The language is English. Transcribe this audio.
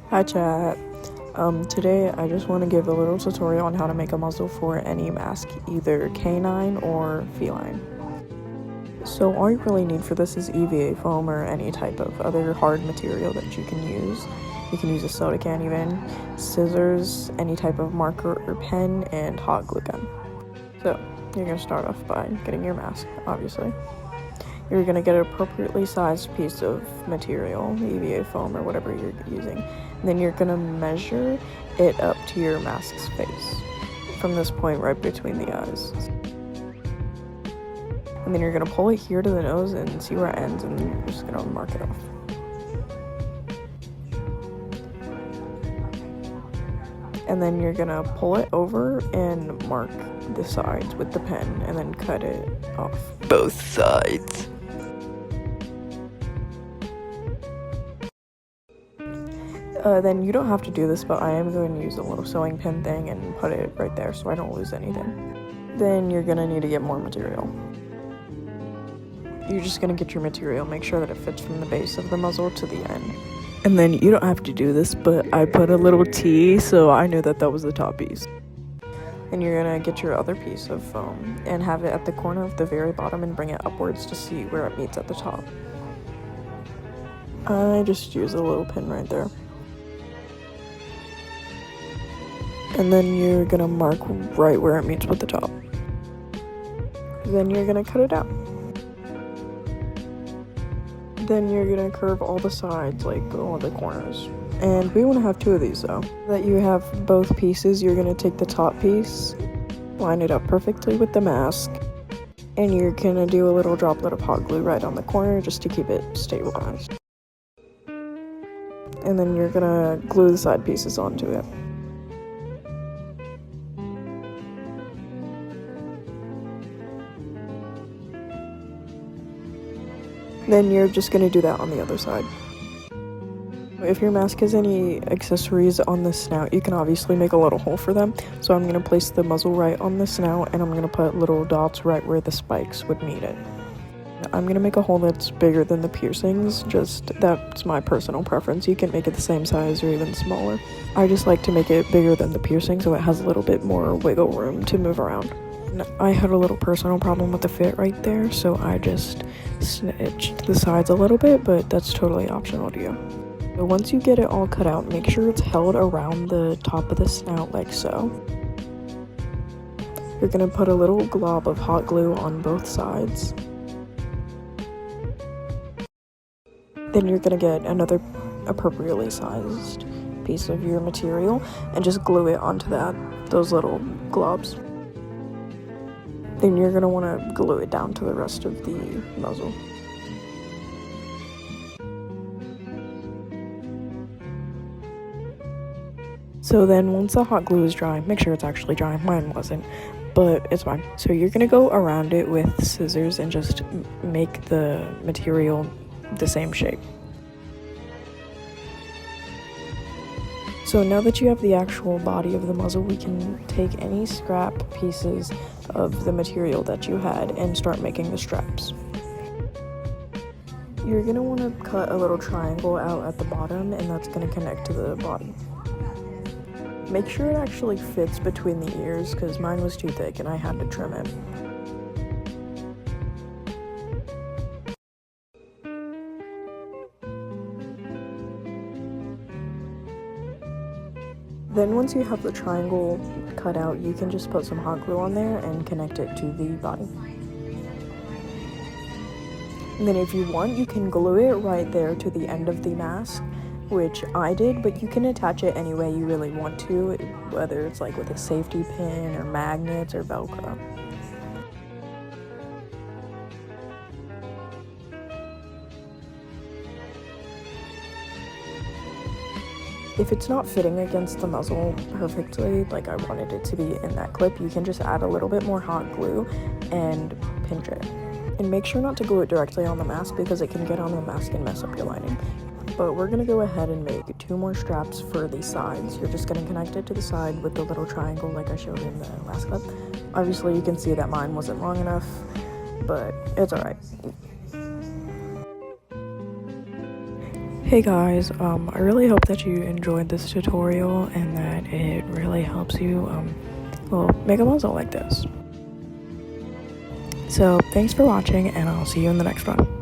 Hi chat. Today I just want to give a little tutorial on how to make a muzzle for any mask, either canine or feline. So all you really need for this is EVA foam or any type of other hard material that you can use. You can use a soda can even, scissors, any type of marker or pen, and hot glue gun. So you're going to start off by getting your mask, obviously. You're going to get an appropriately sized piece of material, EVA foam or whatever you're using. And then you're going to measure it up to your mask's face from this point right between the eyes. And then you're going to pull it here to the nose and see where it ends, and you're just going to mark it off. And then you're going to pull it over and mark the sides with the pen and then cut it off. Both sides. Then you don't have to do this, but I am going to use a little sewing pin thing and put it right there so I don't lose anything. Then you're going to need to get more material. You're just going to get your material, make sure that it fits from the base of the muzzle to the end. And then you don't have to do this, but I put a little T so I knew that that was the top piece. And you're going to get your other piece of foam and have it at the corner of the very bottom and bring it upwards to see where it meets at the top. I just use a little pin right there. And then you're gonna mark right where it meets with the top. Then you're gonna cut it out. Then you're gonna curve all the sides, like all the corners. And we wanna have two of these though. That you have both pieces, you're gonna take the top piece, line it up perfectly with the mask, and you're gonna do a little droplet of hot glue right on the corner just to keep it stabilized. And then you're gonna glue the side pieces onto it. Then you're just going to do that on the other side. If your mask has any accessories on the snout, you can obviously make a little hole for them. So I'm going to place the muzzle right on the snout, and I'm going to put little dots right where the spikes would meet it. I'm going to make a hole that's bigger than the piercings, that's my personal preference. You can make it the same size or even smaller. I just like to make it bigger than the piercing so it has a little bit more wiggle room to move around. I had a little personal problem with the fit right there, so I just snitched the sides a little bit, but that's totally optional to you. So once you get it all cut out, make sure it's held around the top of the snout like so. You're going to put a little glob of hot glue on both sides. Then you're going to get another appropriately sized piece of your material and just glue it onto those little globs. Then you're going to want to glue it down to the rest of the muzzle. So then once the hot glue is dry, make sure it's actually dry. Mine wasn't, but it's fine. So you're going to go around it with scissors and just make the material the same shape. So now that you have the actual body of the muzzle, we can take any scrap pieces of the material that you had and start making the straps. You're going to want to cut a little triangle out at the bottom, and that's going to connect to the body. Make sure it actually fits between the ears, because mine was too thick and I had to trim it. Then once you have the triangle cut out, you can just put some hot glue on there and connect it to the body. And then if you want, you can glue it right there to the end of the mask, which I did, but you can attach it any way you really want to, whether it's like with a safety pin or magnets or Velcro. If it's not fitting against the muzzle perfectly, like I wanted it to be in that clip, you can just add a little bit more hot glue and pinch it. And make sure not to glue it directly on the mask because it can get on the mask and mess up your lining. But we're going to go ahead and make 2 more straps for the sides. You're just going to connect it to the side with the little triangle like I showed in the last clip. Obviously you can see that mine wasn't long enough, but it's alright. Hey guys, I really hope that you enjoyed this tutorial and that it really helps you well, make a muzzle like this. So thanks for watching, and I'll see you in the next one.